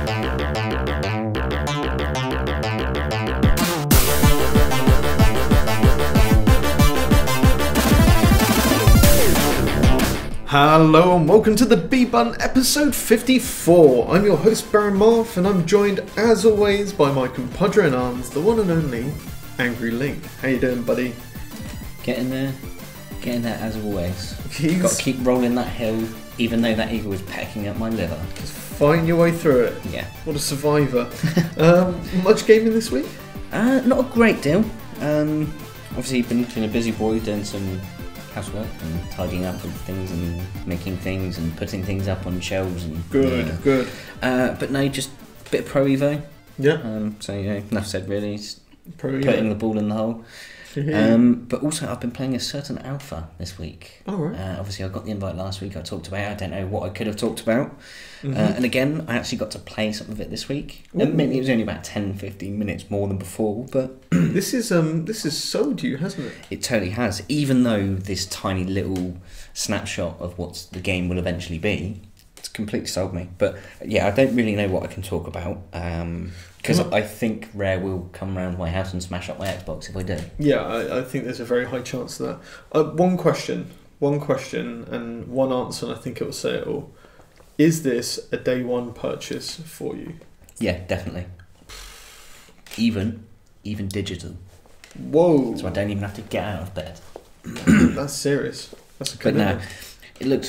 Hello and welcome to the B-Bun episode 54. I'm your host Baron Marf and I'm joined as always by my compadre in arms, the one and only Angry Link. How you doing, buddy? Getting there as always. Got to keep rolling that hill even though that eagle was pecking at my liver. Just fighting your way through it. Yeah. What a survivor. Much gaming this week? Not a great deal. Obviously been a busy boy doing some housework and tidying up of things and making things and putting things up on shelves and good. But no, just a bit of Pro Evo. Yeah. So enough said really. Just Pro putting the ball in the hole. But also I've been playing a certain alpha this week. Oh, right. Obviously I got the invite last week. I talked about it. I don't know what I could have talked about. And again, I actually got to play some of it this week. Maybe it was only about 10-15 minutes more than before, but this has sold you, hasn't it? It totally has. Even though this tiny little snapshot of what the game will eventually be, it's completely sold me. But yeah, I don't really know what I can talk about because I think Rare will come around my house and smash up my Xbox if I do. Yeah, I think there's a very high chance of that. One question and one answer, and I think it will say it all. Is this a day one purchase for you? Yeah, definitely. Even digital. Whoa! So I don't even have to get out of bed. That's serious. That's a commitment. But no,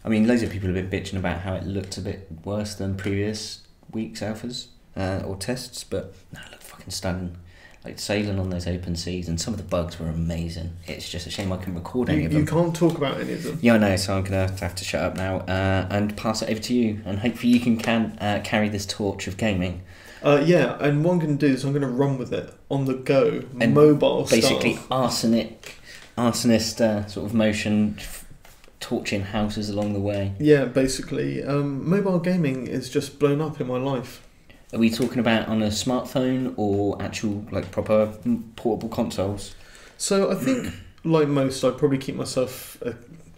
I mean, loads of people have been bitching about how it looked a bit worse than previous weeks' alphas or tests, but no, it looked fucking stunning. Like sailing on those open seas, and some of the bugs were amazing. It's just a shame I couldn't record any of them. You can't talk about any of them. Yeah, I know, so I'm going to have to shut up now and pass it over to you, and hopefully you can carry this torch of gaming. Yeah, and what I'm going to do is I'm going to run with it on the go, and mobile basically style. Arsonist sort of motion, torching houses along the way. Yeah, basically. Mobile gaming is just blown up in my life. Are we talking about on a smartphone or actual, like, proper portable consoles? So I think, like most, I'd probably keep myself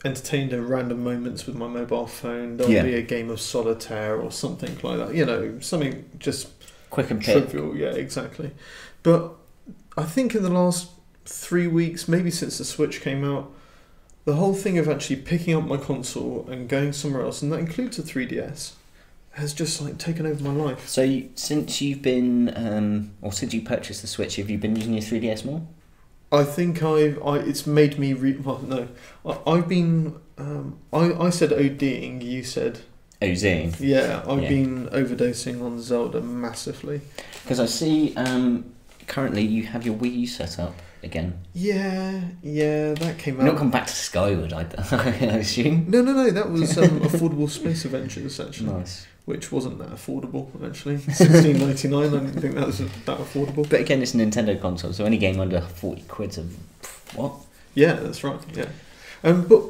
entertained in random moments with my mobile phone. There'll be a game of solitaire or something like that. Something just quick and trivial. Yeah, exactly. But I think in the last 3 weeks, maybe since the Switch came out, the whole thing of actually picking up my console and going somewhere else, and that includes a 3DS, has just like taken over my life. So since you've been, or since you purchased the Switch, have you been using your 3DS more? I think it's made me I've been I said ODing, you said OZing. Yeah, I've been overdosing on Zelda massively. Because I see currently you have your Wii U set up again. Yeah, that came out. You're not come back to Skyward, I assume. No, that was Affordable Space Adventures actually. Nice. Which wasn't that affordable, actually. $16.99, I didn't think that was that affordable. But again, it's a Nintendo console, so any game under 40 quid's of what? Yeah, that's right, yeah. But,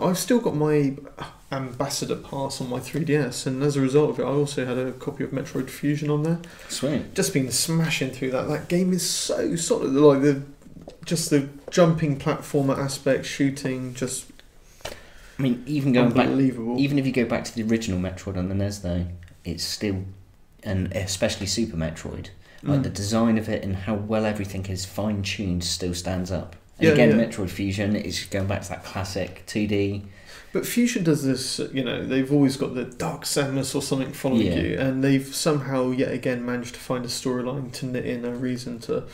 I've still got my Ambassador Pass on my 3DS, and as a result of it, I also had a copy of Metroid Fusion on there. Sweet. Just been smashing through that. That game is so solid. Like, the jumping platformer aspect, shooting, just... I mean, even going back, even if you go back to the original Metroid on the NES, though, it's still, and especially Super Metroid, like the design of it and how well everything is fine-tuned still stands up. And Metroid Fusion is going back to that classic 2D. But Fusion does this, they've always got the Dark Samus or something following you, and they've somehow yet again managed to find a storyline to knit in a reason to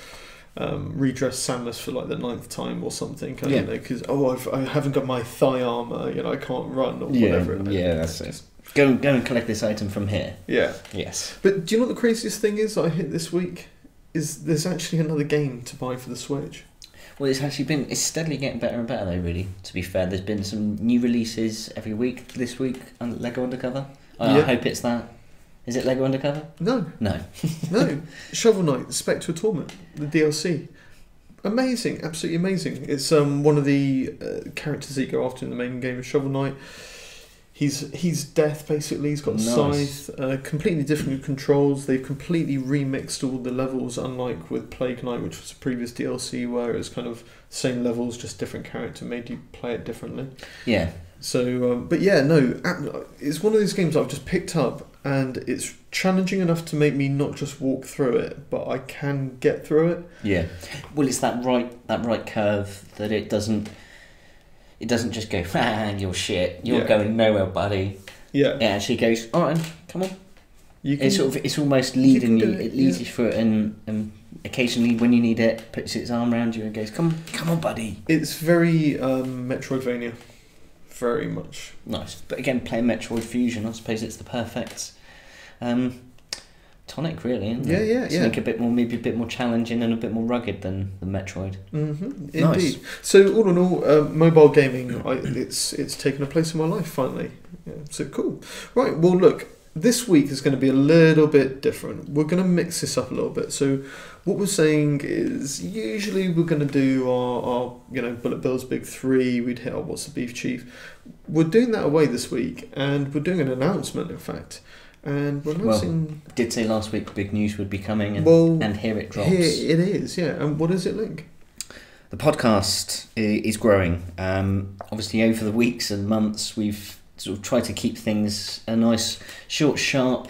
redress Samus for like the 9th time or something, because I haven't got my thigh armor, I can't run or whatever. Yeah, that's it. Go and collect this item from here. Yeah. Yes. But do you know what the craziest thing is I hit this week? Is there's actually another game to buy for the Switch. Well, it's steadily getting better and better though, really, to be fair. There's been some new releases every week. This week, Lego Undercover. I hope it's that. Is it Lego Undercover? No. No. Shovel Knight, Spectre Torment, the DLC. Amazing, absolutely amazing. It's one of the characters that you go after in the main game of Shovel Knight. He's death, basically. He's got a scythe, completely different controls. They've completely remixed all the levels, unlike with Plague Knight, which was a previous DLC where it was kind of same levels, just different character, made you play it differently. Yeah. So, but yeah, no, it's one of those games I've just picked up and it's challenging enough to make me not just walk through it, but I can get through it. Yeah. Well, it's that right curve that it doesn't just go, you're shit, you're going nowhere, buddy. Yeah. It actually goes, all right, come on. It's almost leading you. It leads you through it, and occasionally when you need it, puts its arm around you and goes, come on, buddy. It's very Metroidvania, very much. Nice, but again, playing Metroid Fusion, I suppose it's the perfect tonic, really, isn't it? Yeah. Something maybe a bit more challenging and a bit more rugged than the Metroid. Mm-hmm. Nice. Indeed. So all in all, mobile gaming, it's taken a place in my life finally. Yeah, so cool. Right. Well, look. This week is going to be a little bit different. We're going to mix this up a little bit. So what we're saying is usually we're going to do our Bullet Bill's Big Three. We'd hit our What's the Beef Chief. We're doing that away this week, and we're doing an announcement, in fact. And we're announcing... Well, did say last week big news would be coming, and here it drops. Here it is, yeah. And what is it, Link? The podcast is growing. Obviously, over the weeks and months, we've sort of try to keep things a nice, short, sharp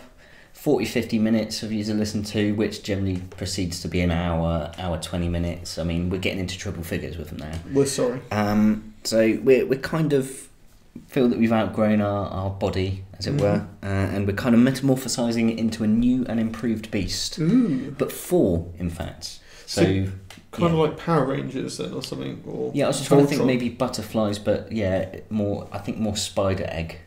40-50 minutes of you to listen to, which generally proceeds to be an hour 20 minutes. I mean, we're getting into triple figures with them now. We're sorry. So we're kind of feel that we've outgrown our body, as it were, and we're kind of metamorphosising it into a new and improved beast. Ooh. But 4, in fact. So kind of like Power Rangers then, or something. Or I was just trying to think maybe butterflies, but more spider egg.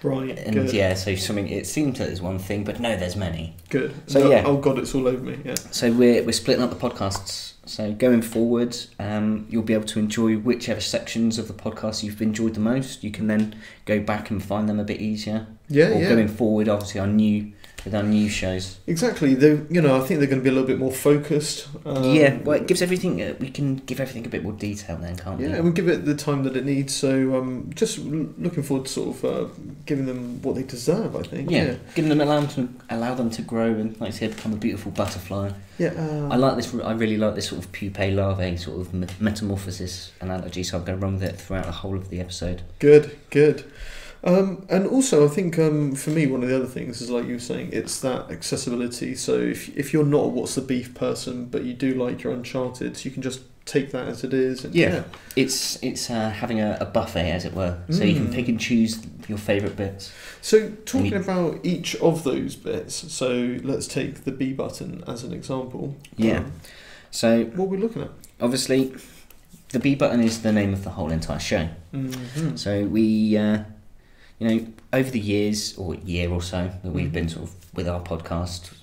Right. And good. So something. It seems that there's one thing, but no, there's many. Good. So oh god, it's all over me. Yeah. So we're splitting up the podcasts. So going forward, you'll be able to enjoy whichever sections of the podcast you've enjoyed the most. You can then go back and find them a bit easier. Going forward, obviously, with our new shows. Exactly. I think they're going to be a little bit more focused. Well, it gives everything. We can give everything a bit more detail then, can't we? Yeah, and we'll give it the time that it needs. So just looking forward to sort of giving them what they deserve, I think. Yeah. Giving them allow them to grow and, like I said, become a beautiful butterfly. Yeah. I like this. I really like this sort of pupae larvae sort of metamorphosis analogy. So I'm going to run with it throughout the whole of the episode. Good. And also, I think for me, one of the other things is, like you were saying, it's that accessibility. So if you're not a What's the Beef person, but you do like your Uncharted, you can just take that as it is. And It's having a buffet, as it were. So you can pick and choose your favourite bits. So talking about each of those bits, so let's take the B button as an example. Yeah. So what are we looking at? Obviously, the B button is the name of the whole entire show. Mm-hmm. So we... over the years, or year or so, that we've been sort of with our podcast,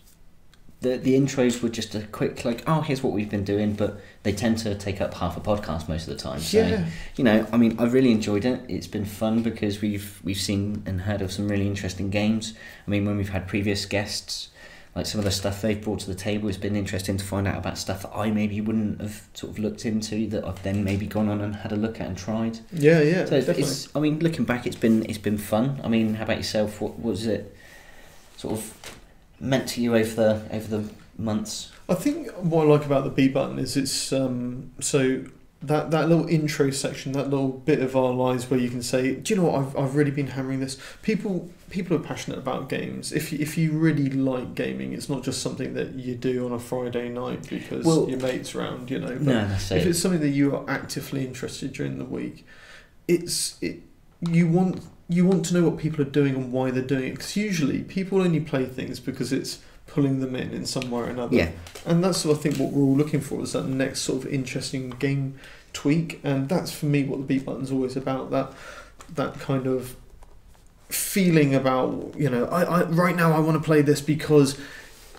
the intros were just a quick, like, oh, here's what we've been doing, but they tend to take up half a podcast most of the time. So, I've really enjoyed it. It's been fun because we've seen and heard of some really interesting games. I mean, when we've had previous guests, like some of the stuff they've brought to the table has been interesting to find out about stuff that I maybe wouldn't have sort of looked into, that I've then maybe gone on and had a look at and tried. Yeah, so definitely. Looking back, it's been fun. I mean, how about yourself? What was it sort of meant to you over the months? I think what I like about the B button is it's so that little intro section, that little bit of our lives where you can say, do you know what, I've really been hammering this. People are passionate about games. If you really like gaming, it's not just something that you do on a Friday night because your mates around, But if it's something that you are actively interested during the week, you want to know what people are doing and why they're doing it. Because usually people only play things because it's pulling them in some way or another. Yeah. And that's I think what we're all looking for, is that next sort of interesting game tweak. And that's for me what the B button's always about, that kind of feeling about, I right now I want to play this because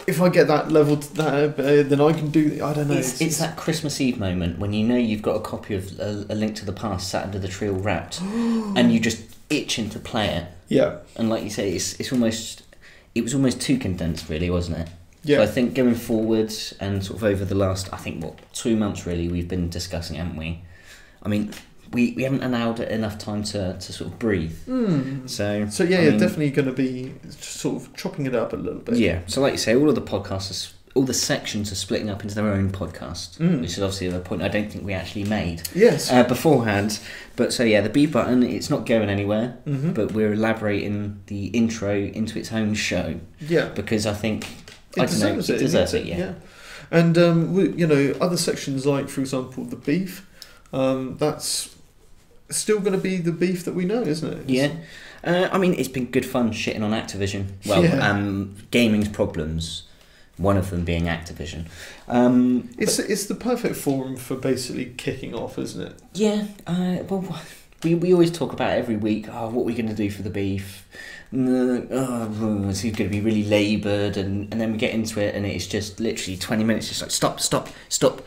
if I get that level to that, then I can do, I don't know. It's that Christmas Eve moment when you've got a copy of A Link to the Past sat under the tree all wrapped and you just itching to play it. Yeah. And like you say, it was almost too condensed, really, wasn't it? Yeah. So I think going forward and sort of over the last, 2 months really, we've been discussing, haven't we? I mean, we haven't allowed it enough time to sort of breathe. So definitely going to be sort of chopping it up a little bit. Yeah. So like you say, all of the podcasts all the sections are splitting up into their own podcast, which is obviously a point I don't think we actually made beforehand. But so yeah, the B button, it's not going anywhere, but we're elaborating the intro into its own show. Yeah, because I think it deserves it. Yeah. And other sections like, for example, the beef. That's still going to be the beef that we know, isn't it? Yeah. I mean, it's been good fun shitting on Activision. Well, gaming's problems. One of them being Activision. It's the perfect forum for basically kicking off, isn't it? Yeah. Well, we always talk about it every week. Oh, what are we going to do for the beef? It's going to be really laboured, and then we get into it, and it's just literally 20 minutes. Just like stop.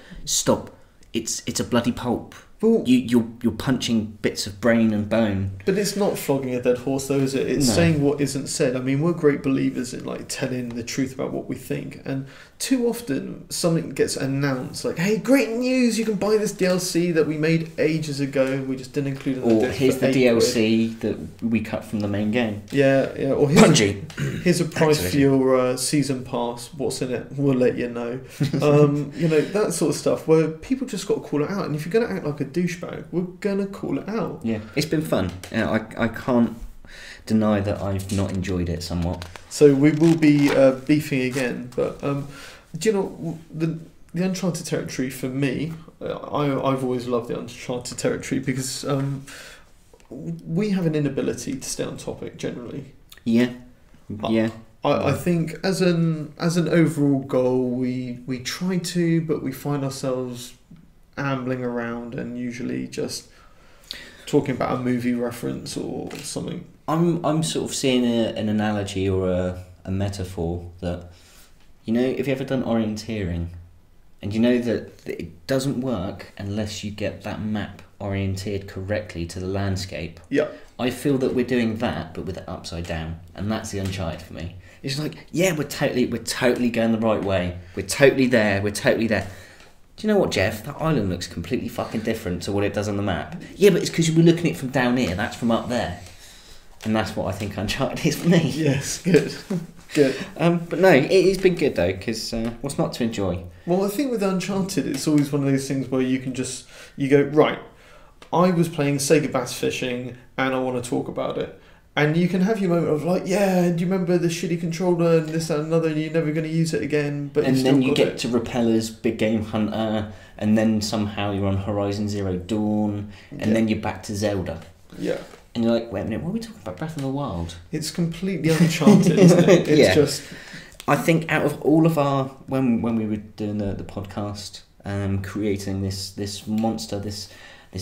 It's a bloody pulp. Well, you're punching bits of brain and bone. But it's not flogging a dead horse, though, is it? It's saying what isn't said. I mean, we're great believers in like telling the truth about what we think, and too often something gets announced like, "Hey, great news! You can buy this DLC that we made ages ago. We just didn't include it." Or here's the DLC that we cut from the main game. Yeah. Or here's a price for your season pass. What's in it? We'll let you know. That sort of stuff where people just got to call it out. And if you're going to act like a douchebag, we're going to call it out. Yeah, it's been fun. I can't deny that I've not enjoyed it somewhat. So we will be beefing again, but do you know the Uncharted territory for me? I've always loved the Uncharted territory because we have an inability to stay on topic generally. Yeah. I think as an overall goal, we try to, but we find ourselves ambling around and usually just talking about a movie reference or something. I'm sort of seeing an analogy or a metaphor that, if you ever done orienteering, and you know that it doesn't work unless you get that map orienteered correctly to the landscape. Yeah. I feel that we're doing that, but with it upside down, and that's the Uncharted for me. It's like, yeah, we're totally going the right way. We're totally there. Do you know what, Jeff? That island looks completely fucking different to what it does on the map. Yeah, but it's because you were looking at it from down here. That's from up there. And that's what I think Uncharted is for me. Yes, good. But no, it's been good though, because what's not to enjoy? Well, I think with Uncharted, it's always one of those things where you go, right, I was playing Sega Bass Fishing and I want to talk about it. And you can have your moment of like, yeah, do you remember the shitty controller and this, that, and another, and you're never going to use it again. But and then you get to Repeller's Big Game Hunter, and then somehow you're on Horizon Zero Dawn, and then you're back to Zelda. Yeah. And you're like, wait a minute, what are we talking about? Breath of the Wild? It's completely Uncharted, isn't it? It's just... I think out of all of our... When we were doing the podcast, creating this monster, this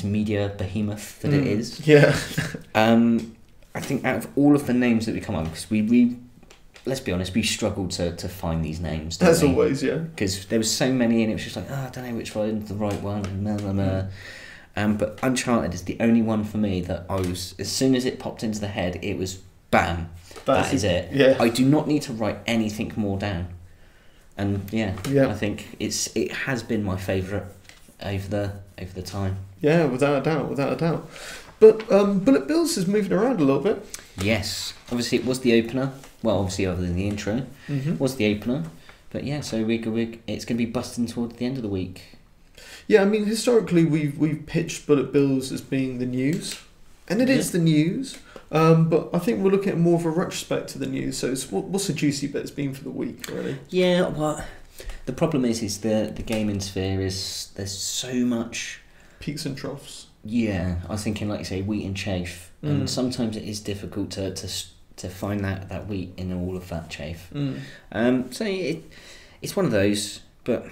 media behemoth that it is... Yeah. I think out of all of the names that we come up with, because we let's be honest, we struggled to find these names. As always, yeah. Because there was so many, and it was just like, I don't know which one's the right one. But Uncharted is the only one for me that I was, as soon as it popped into the head, it was bam. That is it. Yeah. I do not need to write anything more down. And I think it has been my favourite over the time. Yeah, without a doubt. But Bullet Bills is moving around a little bit. Yes. Obviously, it was the opener. Well, obviously, other than the intro, was the opener. But yeah, so it's going to be busting towards the end of the week. Yeah, I mean, historically, we've pitched Bullet Bills as being the news. And it is the news. But I think we're looking at more of a retrospect to the news. So it's what's the juicy bit it's been for the week, really? Yeah, well, the problem is the gaming sphere is, there's so much... Peaks and troughs. Yeah, I was thinking, like you say, wheat and chaff, and sometimes it is difficult to find that wheat in all of that chaff. So it's one of those, but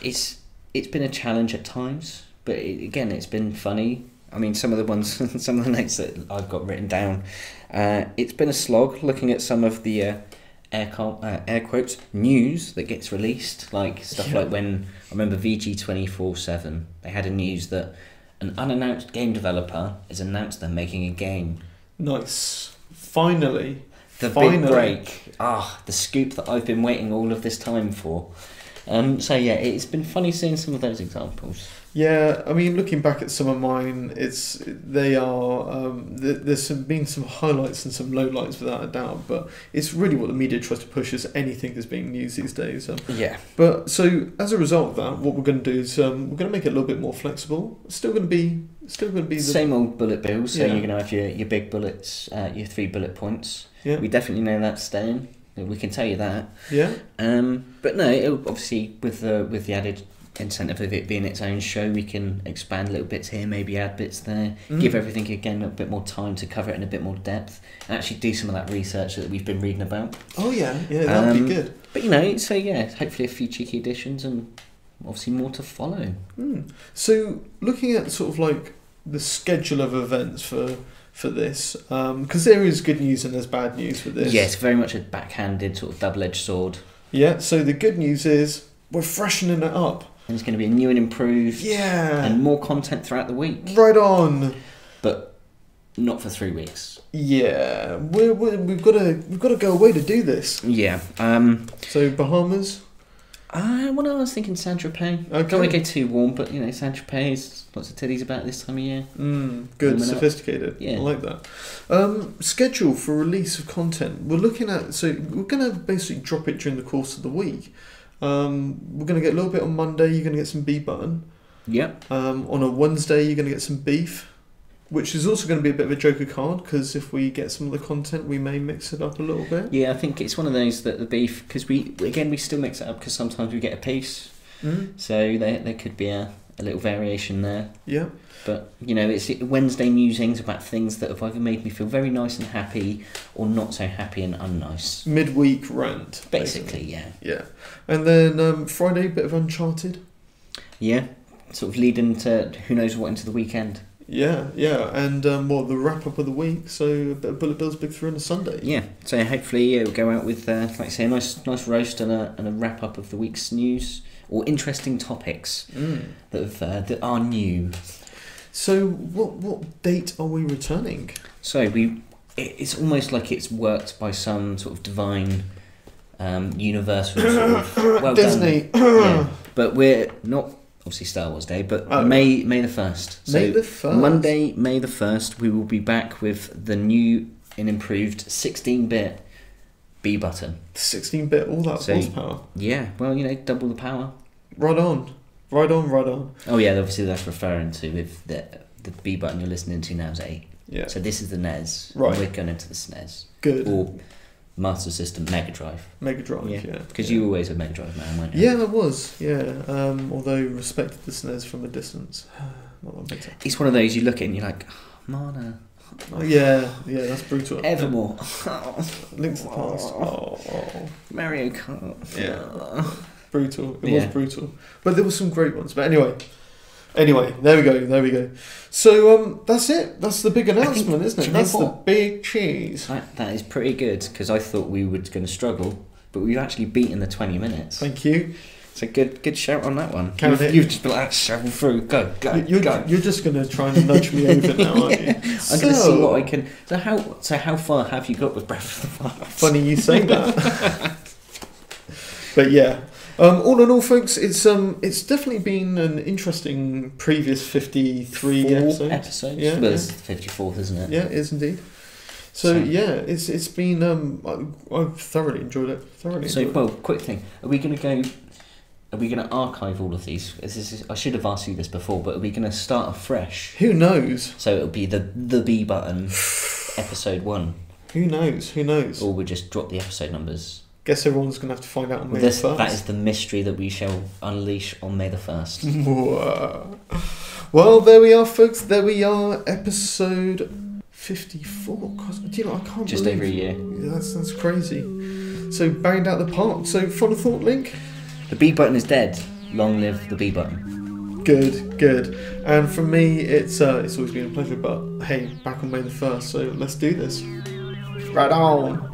it's been a challenge at times. But it's been funny. I mean, some of the notes that I've got written down, it's been a slog looking at some of the air quotes news that gets released, like stuff like when I remember VG247, they had a news that an unannounced game developer has announced they're making a game. Nice. Finally. Big break. The scoop that I've been waiting all of this time for. So yeah, it's been funny seeing some of those examples. Yeah, I mean, looking back at some of mine, they are there's been some highlights and some lowlights without a doubt, but it's really what the media tries to push as anything is being used these days. Yeah. But so as a result of that, what we're going to do is we're going to make it a little bit more flexible. It's still going to be the same old bullet bills. So Yeah. you're going to have your big bullets, your 3 bullet points. Yeah. We definitely know that's staying. We can tell you that. Yeah. But no, obviously with the added incentive of it being its own show, we can expand little bits here, maybe add bits there, give everything again a bit more time to cover it in a bit more depth, and actually do some of that research that we've been reading about. Oh yeah, that'd be good. But so yeah, hopefully a few cheeky additions and obviously more to follow. So looking at sort of like the schedule of events for this, because there is good news and there's bad news with this. Yeah, it's very much a backhanded sort of double-edged sword. Yeah, so the good news is we're freshening it up. And it's going to be new and improved. Yeah. And more content throughout the week. Right on. But not for 3 weeks. Yeah, we've got to go away to do this. Yeah. So Bahamas. I was thinking Saint-Tropez. Okay. Don't want to go too warm, but Saint-Tropez is lots of titties about this time of year. Good, sophisticated. Yeah. I like that. Schedule for release of content. We're looking at, so we're going to basically drop it during the course of the week. We're going to get a little bit on Monday. You're going to get some B-button. Yep. On a Wednesday, you're going to get some beef, which is also going to be a bit of a joker card because if we get some of the content, we may mix it up a little bit. Yeah, I think it's one of those that the beef, because we still mix it up because sometimes we get a piece, so there could be a little variation there. Yeah. But it's Wednesday musings about things that have either made me feel very nice and happy or not so happy and unnice. Midweek rant. Basically, yeah. Yeah. And then Friday, bit of Uncharted. Yeah. Sort of leading to who knows what into the weekend. Yeah. And the wrap up of the week. So a bit of Bullet Bills Big 3 on a Sunday. Yeah. So hopefully we'll go out with like I say a nice roast and a wrap up of the week's news or interesting topics that are new. So what date are we returning? So it's almost like it's worked by some sort of divine universal sort of well Disney. done. Yeah. But we're not obviously Star Wars Day, but May the 1st. So May the 1st. Monday, May the 1st, we will be back with the new and improved 16-bit B button. 16-bit, all that horsepower. Yeah, well, double the power. Right on. Oh yeah, obviously that's referring to with the B button you're listening to now is 8. Yeah. So this is the NES. Right. And we're going into the SNES. Good. Or Master System Mega Drive. Yeah. Because you always a Mega Drive man, weren't you? Yeah, I was. Yeah. Although respected the SNES from a distance. Not that better. It's one of those you look at and you're like, oh, Mana. Oh, yeah, that's brutal. Evermore. Link to the Past. Oh. Mario Kart. Yeah. Brutal. It was brutal. But there were some great ones. But anyway, there we go. So that's it. That's the big announcement, isn't it? That's the big cheese. That is pretty good because I thought we were going to struggle, but we've actually beaten the 20 minutes. Thank you. It's a good shout on that one. You've just been like, shovel through, go. You're just going to try and nudge me over now, aren't you? I'm going to see what I can. So how far have you got with Breath of the Wild? Funny you say that. But yeah. All in all, folks, it's definitely been an interesting previous 53 episodes. Yeah, well, it's the 54th, isn't it? Yeah, it is indeed. So yeah, it's been I've thoroughly enjoyed it. Quick thing: are we going to archive all of these? I should have asked you this before, but are we going to start afresh? Who knows? So it'll be the B button, episode 1. Who knows? Or we'll just drop the episode numbers. Guess everyone's going to have to find out on May the 1st. That is the mystery that we shall unleash on May the 1st. Well, there we are, folks. There we are, episode 54. God, do you know, I can't just believe over a year. That's crazy. So banged out the park. So final thought, Link? The B button is dead. Long live the B button. Good. And from me, it's always been a pleasure. But hey, back on May the 1st. So let's do this. Right on.